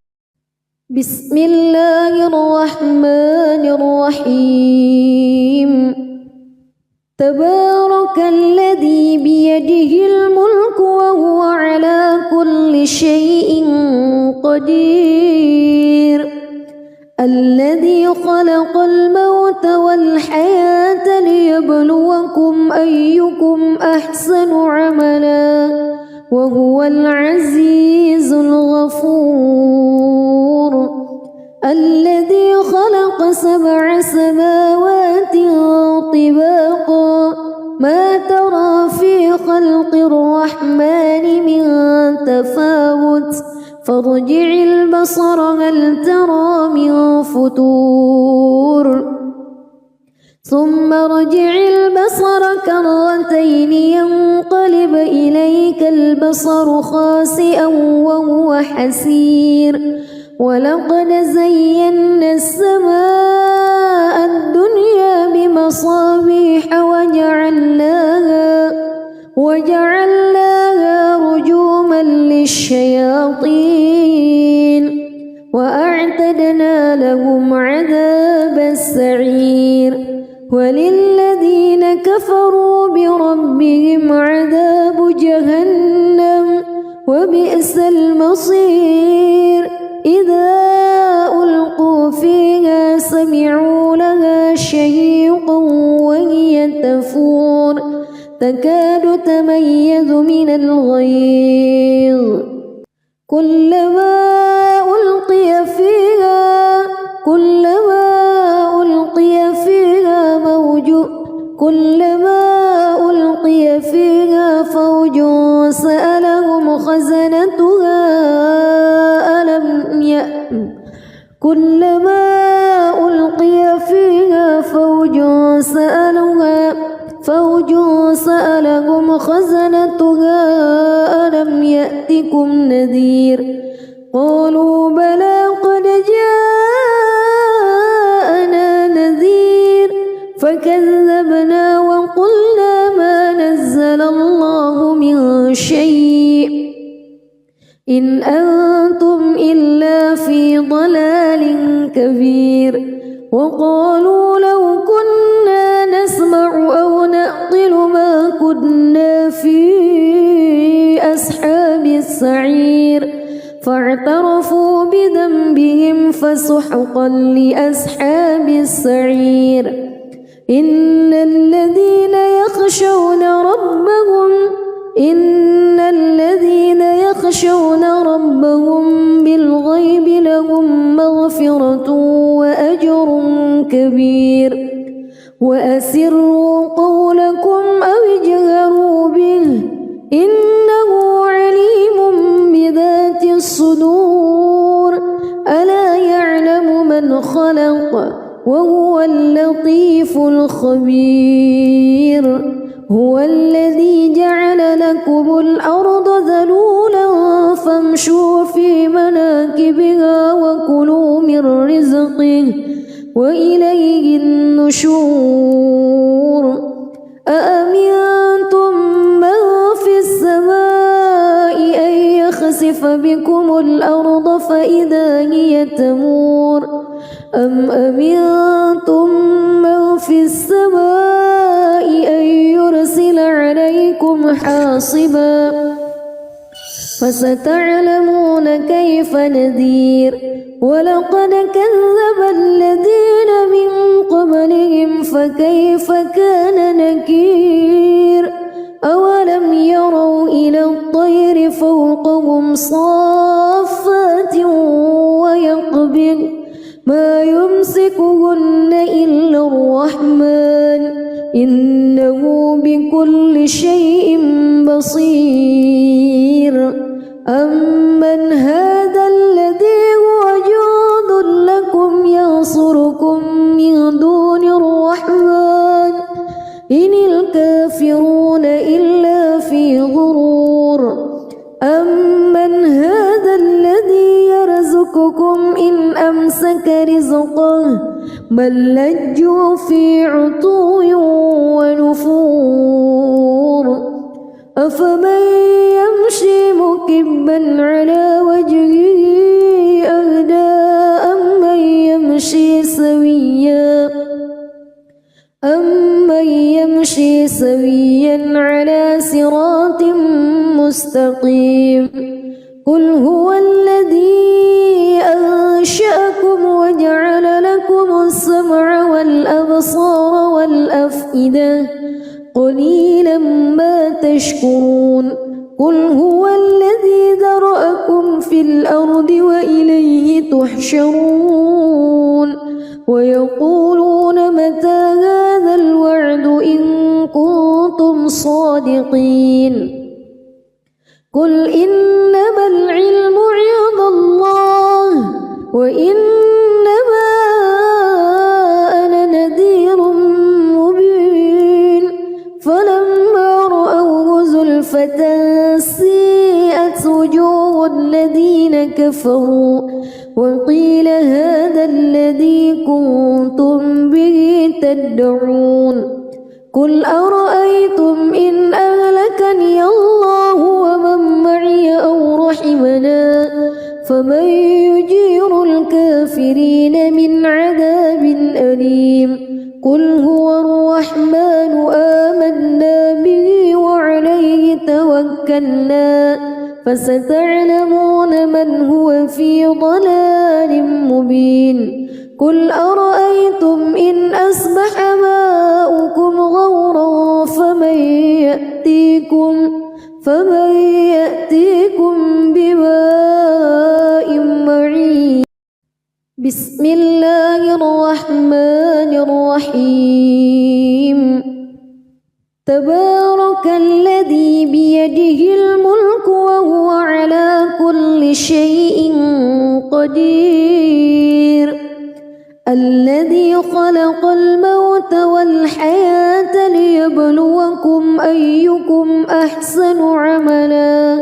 بسم الله الرحمن الرحيم تبارك الذي بيده الملك وهو على كل شيء قدير الذي خلق الموت والحياة ليبلوكم أيكم أحسن عملا وهو العزيز الغفور الذي خلق 7 سماوات طباقا ما ترى في خلق الرحمن من تفاوت فارجع البصر هل ترى من فطور ثم ارجع البصر كرتين ينقلب إليك البصر خاسئا وهو حسير ولقد زينا السماء الدنيا بمصابيح وجعلناها رجوما للشياطين وأعتدنا وبئس المصير إذا ألقوا فيها سمعوا لها شهيقا وهي تفور تكاد تميز من الغيظ كلما ألقي فيها فوج سألهم خزنتها ألم يأتكم نذير قالوا بلى قد جاءنا نذير فكذبنا وقلنا ما نزل الله من شيء إن أنتم إلا في ضلال كبير وقالوا لو كنا نسمع أو نعقل ما كنا في أصحاب السعير فاعترفوا بذنبهم فسحقا لأصحاب السعير إن الذين يخشون ربهم بالغيب لهم مغفرة وأجر كبير وأسروا قولكم أو اجهروا به إنه عليم بذات الصدور ألا يعلم من خلق وهو اللطيف الخبير هو الذي جعل لكم الأرض ذلولا فامشوا في مناكبها وكلوا من رزقه وإليه النشور أأمنتم من في السماء أن يخسف بكم الأرض فإذا هي تمور أم أمنتم من في السماء أن يرسل عليكم حاصبا فستعلمون كيف نذير ولقد كذب الذين من قبلهم فكيف كان نكير أولم يروا إلى الطير فوقهم صافات ويقبض ما يمسكهن إلا الرحمن إنه بكل شيء بصير أمن هذا الذي هو جند لكم ينصركم من دون الرحمن إن الكافرون إلا في غرور أمن هذا الذي يرزقكم إن أمسك رزقه بل لجوا في عتو ونفور أفمن يمشي مكبا على وجهه أهدى أمن يمشي سويا على صراط مستقيم قل هو الذي أنشأكم وجعل لكم السمع والأبصار والأفئدة قليلا ما تشكرون قل هو الذي ذرأكم في الأرض وإليه تحشرون ويقولون متى هذا الوعد إن كنتم صادقين قل إنما العلم عند الله وإنما أنا نذير مبين فلما رأوه زلفة سيئت وجوه الذين كفروا وقيل هذا الذي كنتم به تدعون قل أرأيتم إن أهلكني الله ومن معي أو رحمنا فمن يجير الكافرين من عذاب أليم قل هو الرحمن آمنا به وعليه توكلنا فستعلمون من هو في ضلال مبين قل أرأيتم إن أصبح ماؤكم غورا فمن يأتيكم بماء معين بسم الله الرحمن الرحيم تبارك الذي بيده الملك وهو على كل شيء قدير الذي خلق الموت والحياة ليبلوكم أيكم أحسن عملا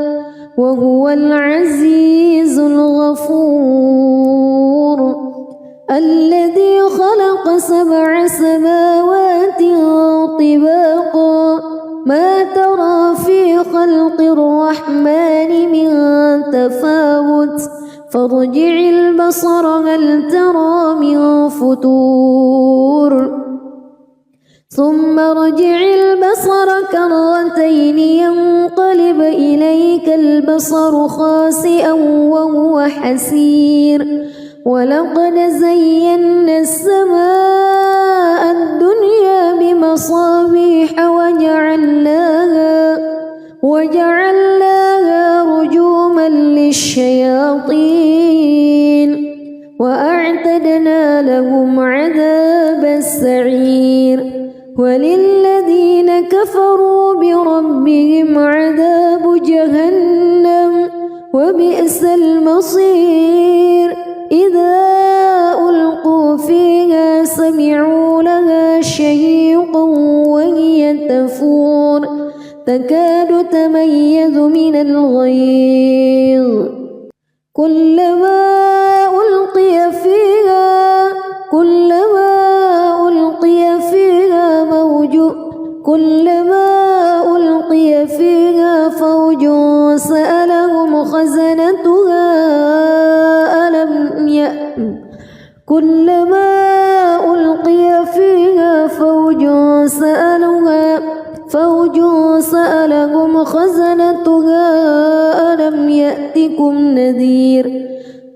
وهو العزيز الغفور الذي خلق 7 سماوات طباقا ما ترى في خلق الرحمن من تفاوت فارجع البصر هل ترى من فتور ثم ارجع البصر كرتين ينقلب إليك البصر خاسئا وهو حسير ولقد زينا السماء الدنيا بمصابيح وجعلناها رجوما للشياطين وأعتدنا لهم عذاب السعير وللذين كفروا بربهم عذاب جهنم وبئس المصير إذا ألقوا فيها سمعوا لها شهيقا وهي تفور تكاد تميز من الغيظ كلما ألقي فيها فوج سألهم خزنتها كلما ألقي فيها فوج سألهم خزنتها ألم يأتكم نذير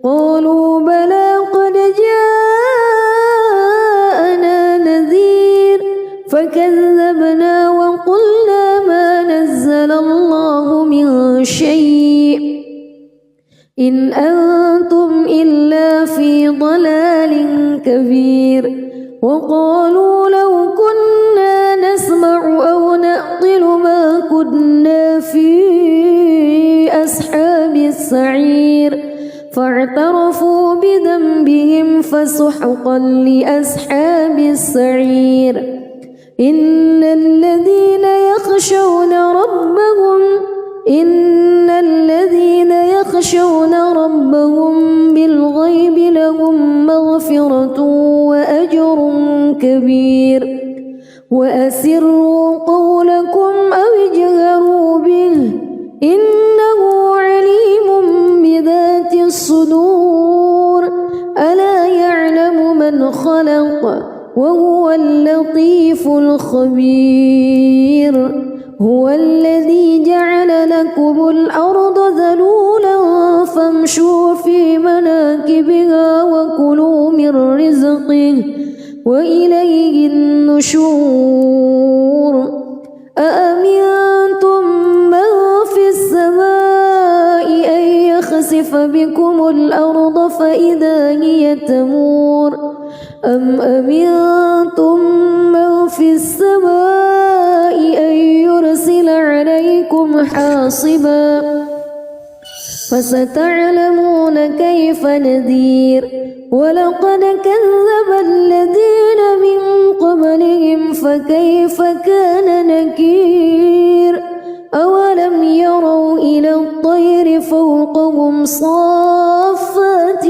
قالوا بلى قد جاءنا نذير فكذبنا وقلنا ما نزل الله من شيء إن أنتم إلا في ضلال كبير وقالوا لو كنا نسمع أو نعقل ما كنا في أصحاب السعير فاعترفوا بذنبهم فسحقا لأصحاب السعير إن الذين يخشون ربهم بالغيب لهم مغفرة وأجر كبير وأسروا قولكم أو اجهروا به إنه عليم بذات الصدور ألا يعلم من خلق وهو اللطيف الخبير هو الذي جعل لكم الأرض ذلولا فامشوا في مناكبها وكلوا من رزقه وإليه النشور أأمنتم من في السماء أن يخسف بكم الأرض فإذا هي تمور أم أمنتم من في السماء أن يرسل عليكم حاصبا فستعلمون كيف نذير ولقد كذب الذين من قبلهم فكيف كان نكير أولم يروا إلى الطير فوقهم صافات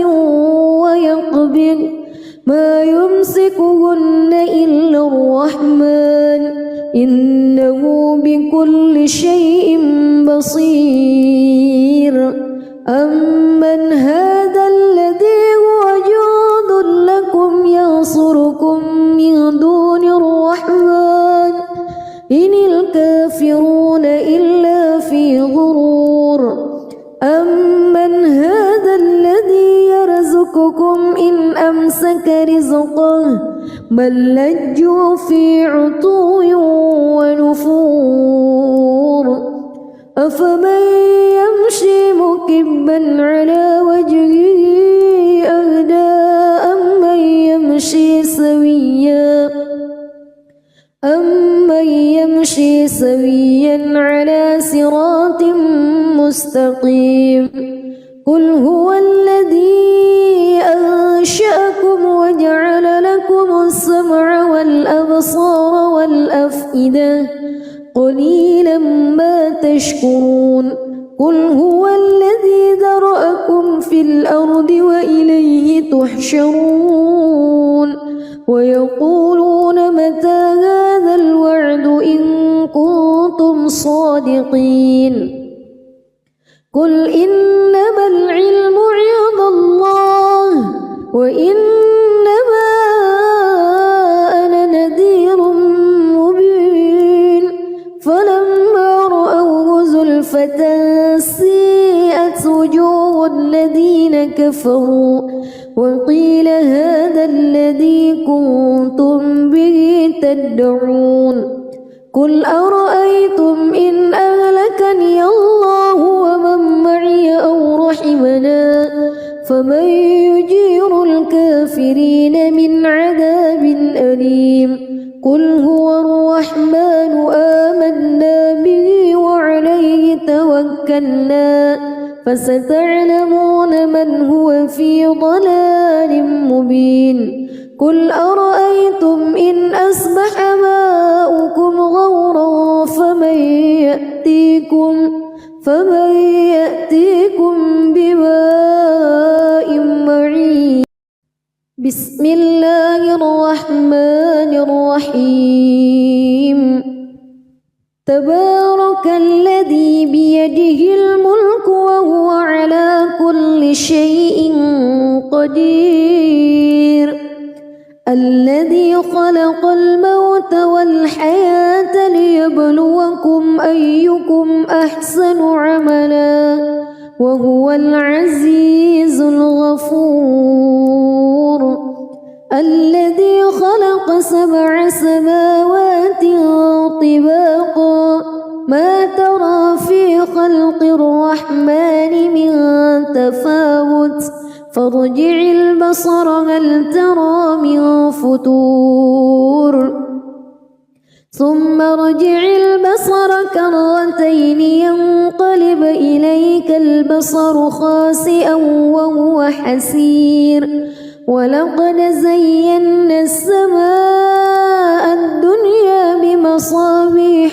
ويقبض ما يمسكهن إلا الرحمن إنه بكل شيء بصير أمن هذا الذي هو جند لكم ينصركم من دون الرحمن إن الكافرون إلا في غرور نسألك رزقه بل لجوا في عتو ونفور أفمن يمشي مكبا على وجهه أهدى أمن يمشي سويا على صراط مستقيم قل هو الذي أنشأكم وجعل لكم السمع والأبصار والأفئدة قليلا ما تشكرون قل هو الذي ذرأكم في الأرض وإليه تحشرون ويقولون متى هذا الوعد إن كنتم صادقين قل إنما العلم عند الله وإنما أنا نذير مبين فلما رأوه زلفة سيئت وجوه الذين كفروا وقيل هذا الذي كنتم به تدعون قل أرأيتم إن أهلكني الله ومن معي أو رحمنا فمن يجير الكافرين من عذاب أليم قل هو الرحمن آمنا به وعليه توكلنا فستعلمون من هو في ضلال مبين قل أرأيتم إن أصبح ماؤكم غورا فمن يأتيكم بماء معين بسم الله الرحمن الرحيم تبارك الذي بيده الملك وهو على كل شيء قدير الذي خلق الموت والحياة ليبلوكم أيكم أحسن عملا وهو العزيز الغفور الذي خلق 7 سماوات طباقا ما ترى في خلق الرحمن من تفاوت فارجع البصر هل ترى من فتور ثم ارجع البصر كرتين ينقلب إليك البصر خاسئا وهو حسير ولقد زينا السماء الدنيا بمصابيح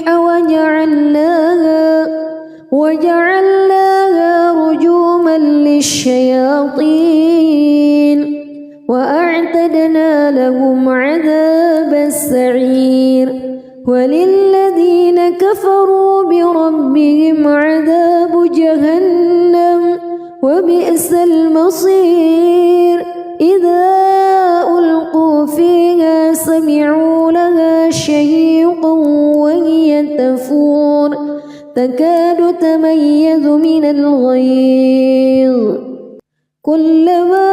وجعلناها رجوما للشياطين وأعتدنا لهم عذاب السعير وللذين كفروا بربهم عذاب جهنم وبئس المصير إذا ألقوا فيها سمعوا لها شهيقا وهي تفور تكاد تميز من الغيظ كلما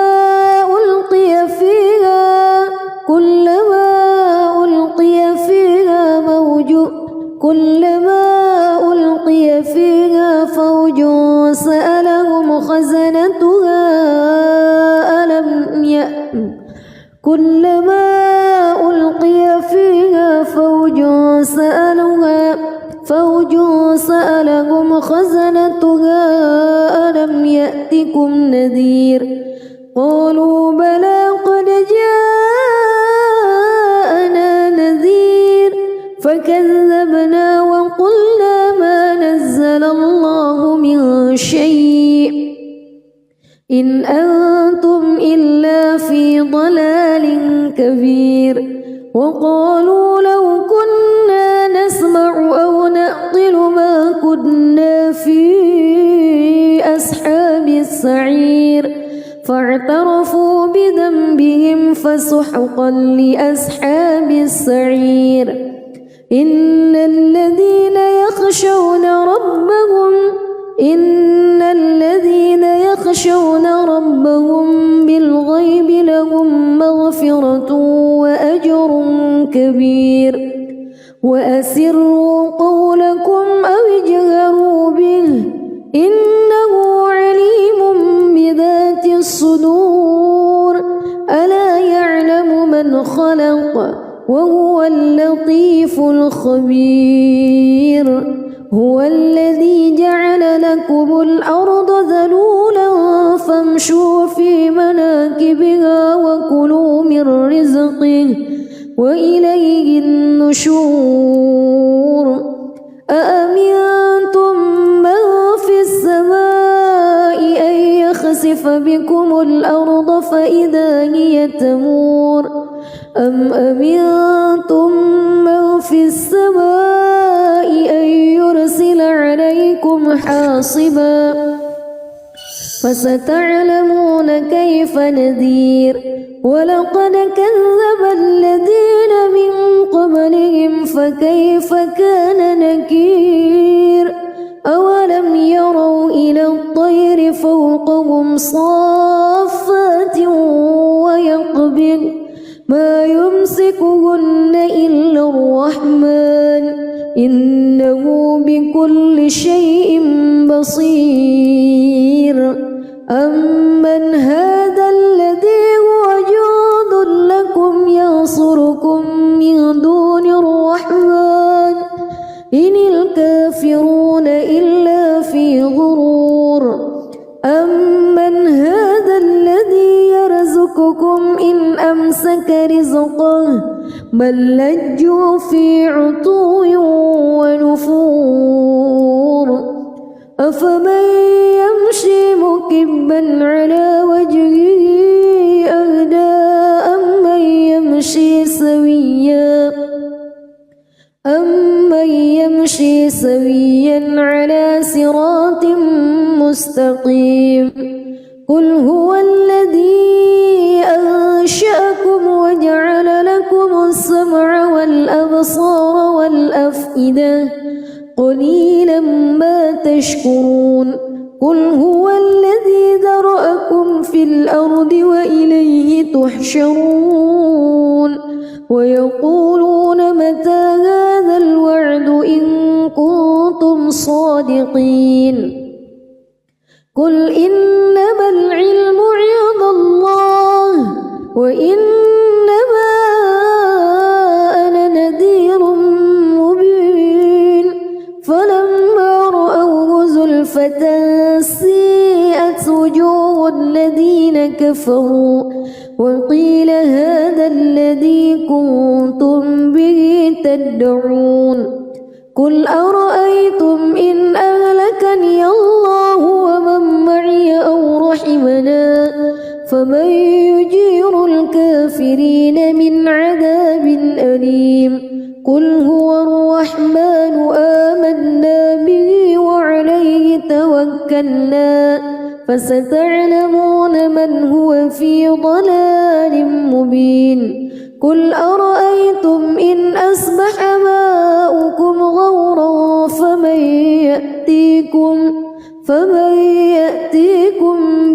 ألقي فيها فوج سألهم خزنتها كلما ألقي فيها فوج سألهم خزنتها ألم يأتكم نذير قالوا بلى قد جاءنا نذير فكذبنا وقلنا ما نزل الله من شيء إن أنتم إلا في ضلال كبير وقالوا لو كنا نسمع أو نعقل ما كنا في أصحاب السعير فاعترفوا بذنبهم فسحقا لأصحاب السعير إن الذين يخشون ربهم بالغيب لهم مغفرة كبير وأسروا قولكم أو اجهروا به إنه عليم بذات الصدور ألا يعلم من خلق وهو اللطيف الخبير هو الذي جعل لكم الأرض ذلولا فامشوا في مناكبها وكلوا من رزقه وإليه النشور أأمنتم من في السماء أن يخسف بكم الأرض فإذا هي تمور أم أمنتم من في السماء أن يرسل عليكم حاصبا فستعلمون كيف نذير ولقد كذب الذين من قبلهم فكيف كان نكير أولم يروا إلى الطير فوقهم صافات ويقبض ما يمسكهن إلا الرحمن إنه بكل شيء بصير أمن هذا الذي هو جند لكم ينصركم من دون الرحمن إن الكافرون إلا في غرور أمن هذا الذي يرزقكم إن أمسك رزقه بل لجوا في عتو ونفور أفمن يمشي مكبا على وجهه أهدى أمن يمشي سويا على صراط مستقيم قل هو الذي أنشأكم وجعل لكم السمع والأبصار والأفئدة قليلا ما تشكرون قل هو الذي ذرأكم في الأرض وإليه تحشرون ويقولون متى هذا الوعد إن كنتم صادقين قل إنما العلم عند الله وإنما أنا نذير مبين فلما رأوه زلفة سيئت وجوه الذين كفروا وقيل هذا الذي كنتم به تدعون قل أرأيتم إن أهلكني الله ومن معي أو رحمنا فمن يجير الكافرين من عذاب أليم قل هو الرحمن آمنا به وعليه توكلنا فستعلمون من هو في ضلال مبين قل أرأيتم إن أصبح ماؤكم غورا فمن يأتيكم